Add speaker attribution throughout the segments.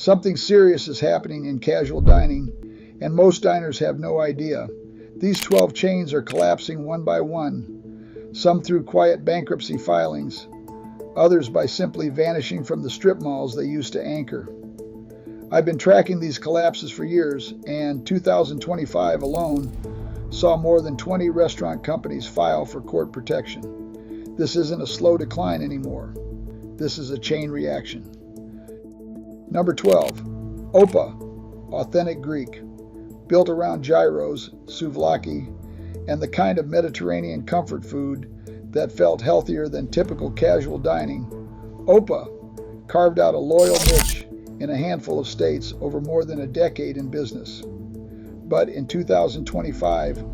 Speaker 1: Something serious is happening in casual dining, and most diners have no idea. These 12 chains are collapsing one by one, some through quiet bankruptcy filings, others by simply vanishing from the strip malls they used to anchor. I've been tracking these collapses for years, and 2025 alone saw more than 20 restaurant companies file for court protection. This isn't a slow decline anymore. This is a chain reaction. Number 12, Opa, authentic Greek. Built around gyros, souvlaki, and the kind of Mediterranean comfort food that felt healthier than typical casual dining, Opa carved out a loyal niche in a handful of states over more than a decade in business. But in 2025,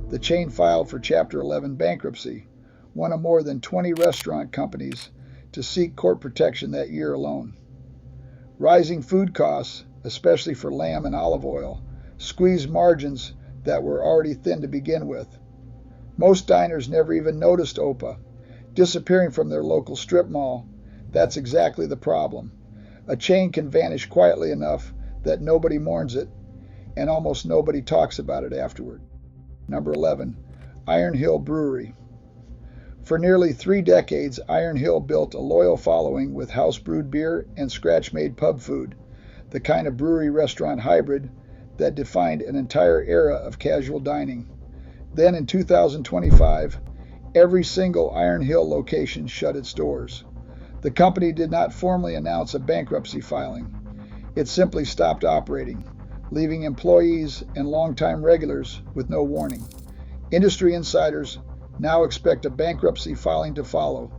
Speaker 1: the chain filed for Chapter 11 bankruptcy, one of more than 20 restaurant companies to seek court protection that year alone. Rising food costs, especially for lamb and olive oil, squeezed margins that were already thin to begin with. Most diners never even noticed Opa disappearing from their local strip mall. That's exactly the problem. A chain can vanish quietly enough that nobody mourns it, and almost nobody talks about it afterward. Number 11, Iron Hill Brewery. For nearly 3 decades, Iron Hill built a loyal following with house-brewed beer and scratch-made pub food, the kind of brewery-restaurant hybrid that defined an entire era of casual dining. Then in 2025, every single Iron Hill location shut its doors. The company did not formally announce a bankruptcy filing. It simply stopped operating, leaving employees and longtime regulars with no warning. Industry insiders now expect a bankruptcy filing to follow,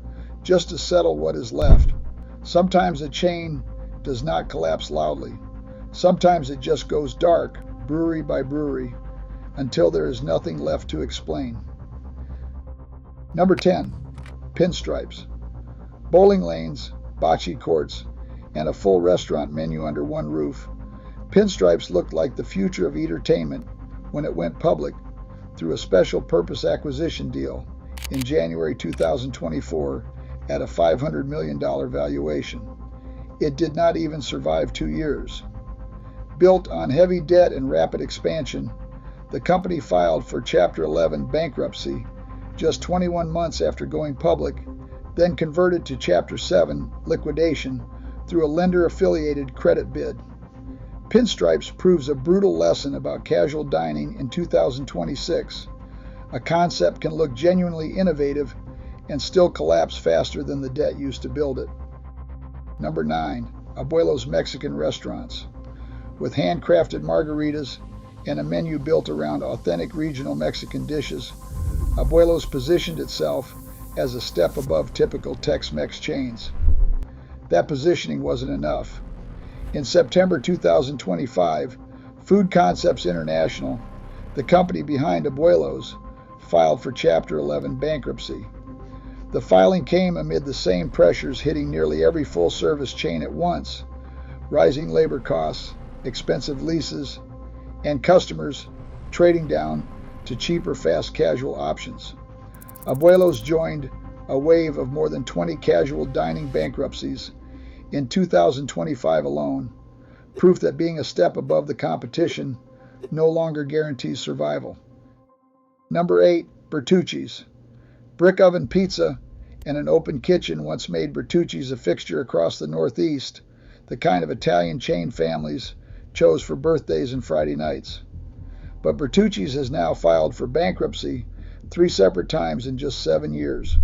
Speaker 1: just to settle what is left. Sometimes a chain does not collapse loudly. Sometimes it just goes dark, brewery by brewery, until there is nothing left to explain. Number 10, Pinstripes. Bowling lanes, bocce courts, and a full restaurant menu under one roof. Pinstripes looked like the future of entertainment when it went public through a special purpose acquisition deal in January 2024 at a $500 million valuation. It did not even survive 2 years. Built on heavy debt and rapid expansion, the company filed for Chapter 11 bankruptcy just 21 months after going public, then converted to Chapter 7 liquidation through a lender-affiliated credit bid. Pinstripes proves a brutal lesson about casual dining in 2026. A concept can look genuinely innovative and still collapse faster than the debt used to build it. Number 9, Abuelo's Mexican Restaurants. With handcrafted margaritas and a menu built around authentic regional Mexican dishes, Abuelo's positioned itself as a step above typical Tex-Mex chains. That positioning wasn't enough. In September 2025, Food Concepts International, the company behind Abuelo's, filed for Chapter 11 bankruptcy. The filing came amid the same pressures hitting nearly every full-service chain at once: rising labor costs, expensive leases, and customers trading down to cheaper fast casual options. Abuelo's joined a wave of more than 20 casual dining bankruptcies in 2025 alone, proof that being a step above the competition no longer guarantees survival. Number 8, Bertucci's. Brick oven pizza and an open kitchen once made Bertucci's a fixture across the Northeast, the kind of Italian chain families chose for birthdays and Friday nights. But Bertucci's has now filed for bankruptcy 3 separate times in just 7 years.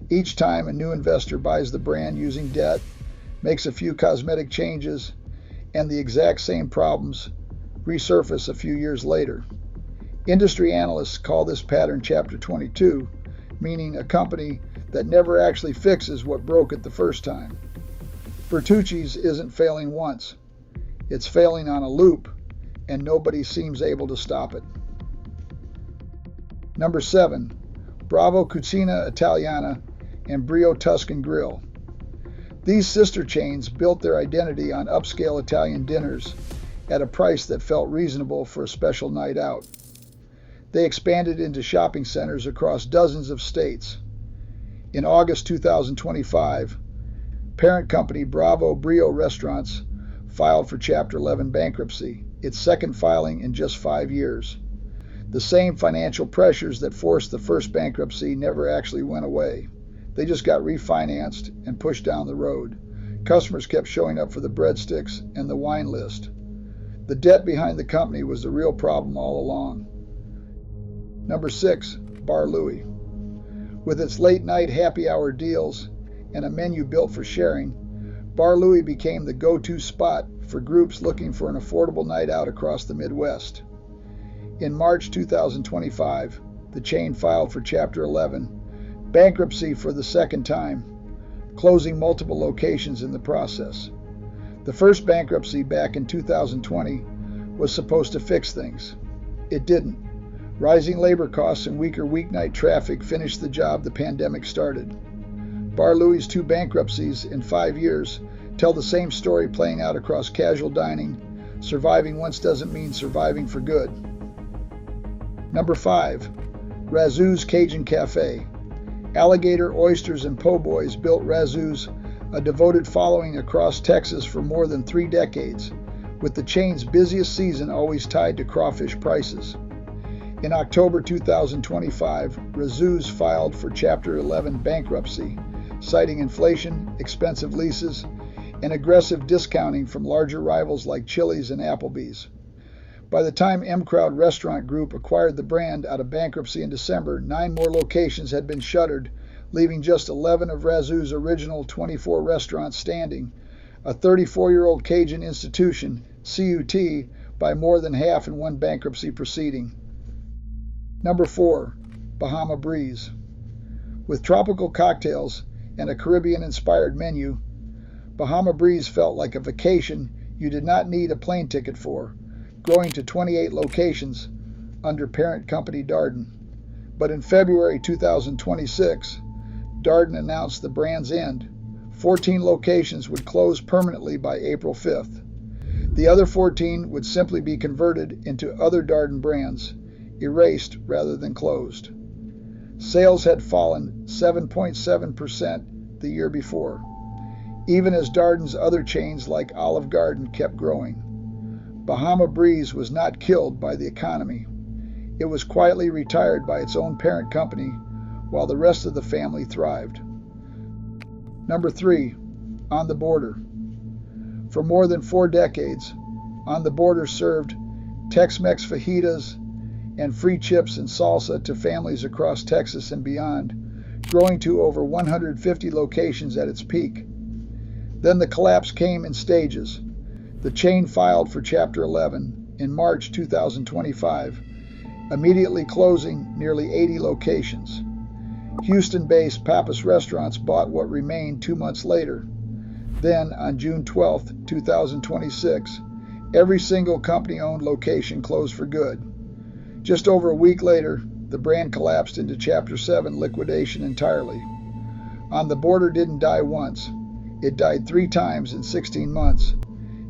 Speaker 1: Each time a new investor buys the brand using debt, makes a few cosmetic changes, and the exact same problems resurface a few years later. Industry analysts call this pattern Chapter 22, meaning a company that never actually fixes what broke it the first time. Bertucci's isn't failing once. It's failing on a loop, and nobody seems able to stop it. Number 7, Bravo Cucina Italiana and Brio Tuscan Grill. These sister chains built their identity on upscale Italian dinners at a price that felt reasonable for a special night out. They expanded into shopping centers across dozens of states. In August 2025, parent company Bravo Brio Restaurants filed for Chapter 11 bankruptcy, its second filing in just 5 years. The same financial pressures that forced the first bankruptcy never actually went away. They just got refinanced and pushed down the road. Customers kept showing up for the breadsticks and the wine list. The debt behind the company was the real problem all along. Number 6, Bar Louie. With its late-night happy hour deals and a menu built for sharing, Bar Louie became the go-to spot for groups looking for an affordable night out across the Midwest. In March 2025, the chain filed for Chapter 11 bankruptcy for the second time, closing multiple locations in the process. The first bankruptcy back in 2020 was supposed to fix things. It didn't. Rising labor costs and weaker weeknight traffic finished the job the pandemic started. Bar Louie's 2 bankruptcies in 5 years tell the same story playing out across casual dining. Surviving once doesn't mean surviving for good. Number 5, Razoo's Cajun Cafe. Alligator, oysters, and po' boys built Razoo's, a devoted following across Texas for more than 3 decades, with the chain's busiest season always tied to crawfish prices. In October 2025, Razoo's filed for Chapter 11 bankruptcy, citing inflation, expensive leases, and aggressive discounting from larger rivals like Chili's and Applebee's. By the time M Crowd Restaurant Group acquired the brand out of bankruptcy in December, 9 more locations had been shuttered, leaving just 11 of Razoo's original 24 restaurants standing, a 34-year-old Cajun institution, CUT, by more than half in one bankruptcy proceeding. Number 4, Bahama Breeze. With tropical cocktails and a Caribbean-inspired menu, Bahama Breeze felt like a vacation you did not need a plane ticket for, growing to 28 locations under parent company Darden. But in February 2026, Darden announced the brand's end. 14 locations would close permanently by April 5th. The other 14 would simply be converted into other Darden brands, erased rather than closed. Sales had fallen 7.7% the year before, even as Darden's other chains like Olive Garden kept growing. Bahama Breeze was not killed by the economy. It was quietly retired by its own parent company, while the rest of the family thrived. Number 3, On the Border. For more than 4 decades, On the Border served Tex-Mex fajitas and free chips and salsa to families across Texas and beyond, growing to over 150 locations at its peak. Then the collapse came in stages. The chain filed for Chapter 11 in March 2025, immediately closing nearly 80 locations. Houston-based Pappas Restaurants bought what remained 2 months later. Then, on June 12, 2026, every single company-owned location closed for good. Just over a week later, the brand collapsed into Chapter 7 liquidation entirely. On the Border didn't die once. It died 3 times in 16 months,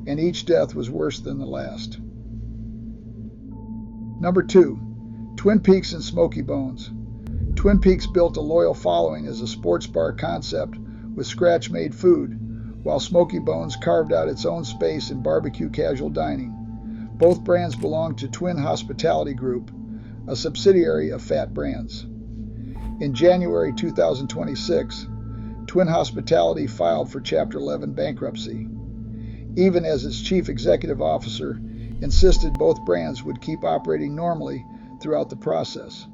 Speaker 1: and each death was worse than the last. Number 2, Twin Peaks and Smoky Bones. Twin Peaks built a loyal following as a sports bar concept with scratch-made food, while Smoky Bones carved out its own space in barbecue casual dining. Both brands belong to Twin Hospitality Group, a subsidiary of Fat Brands. In January 2026, Twin Hospitality filed for Chapter 11 bankruptcy, even as its chief executive officer insisted both brands would keep operating normally throughout the process.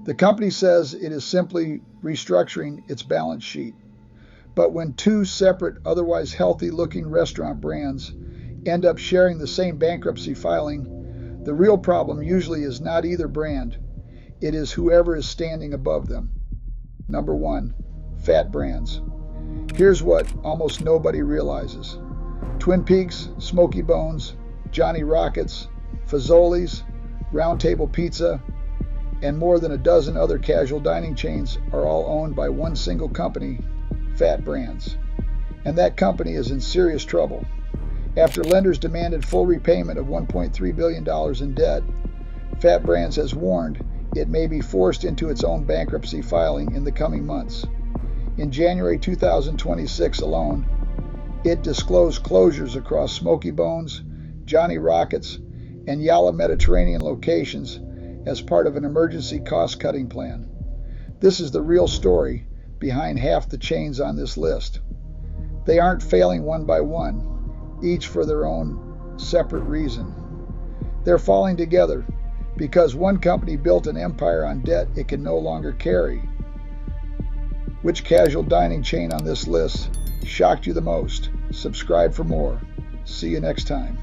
Speaker 1: The company says it is simply restructuring its balance sheet. But when 2 separate, otherwise healthy-looking restaurant brands end up sharing the same bankruptcy filing, the real problem usually is not either brand. It is whoever is standing above them. Number 1, Fat Brands. Here's what almost nobody realizes. Twin Peaks, Smoky Bones, Johnny Rockets, Fazoli's, Round Table Pizza, and more than a dozen other casual dining chains are all owned by one single company, Fat Brands. And that company is in serious trouble. After lenders demanded full repayment of $1.3 billion in debt, Fat Brands has warned it may be forced into its own bankruptcy filing in the coming months. In January 2026 alone, It disclosed closures across Smoky Bones, Johnny Rockets, and Yala Mediterranean locations as part of an emergency cost-cutting plan. This is the real story behind half the chains on this list. They aren't failing one by one, each for their own separate reason. They're falling together because one company built an empire on debt it can no longer carry. Which casual dining chain on this list shocked you the most? Subscribe for more. See you next time.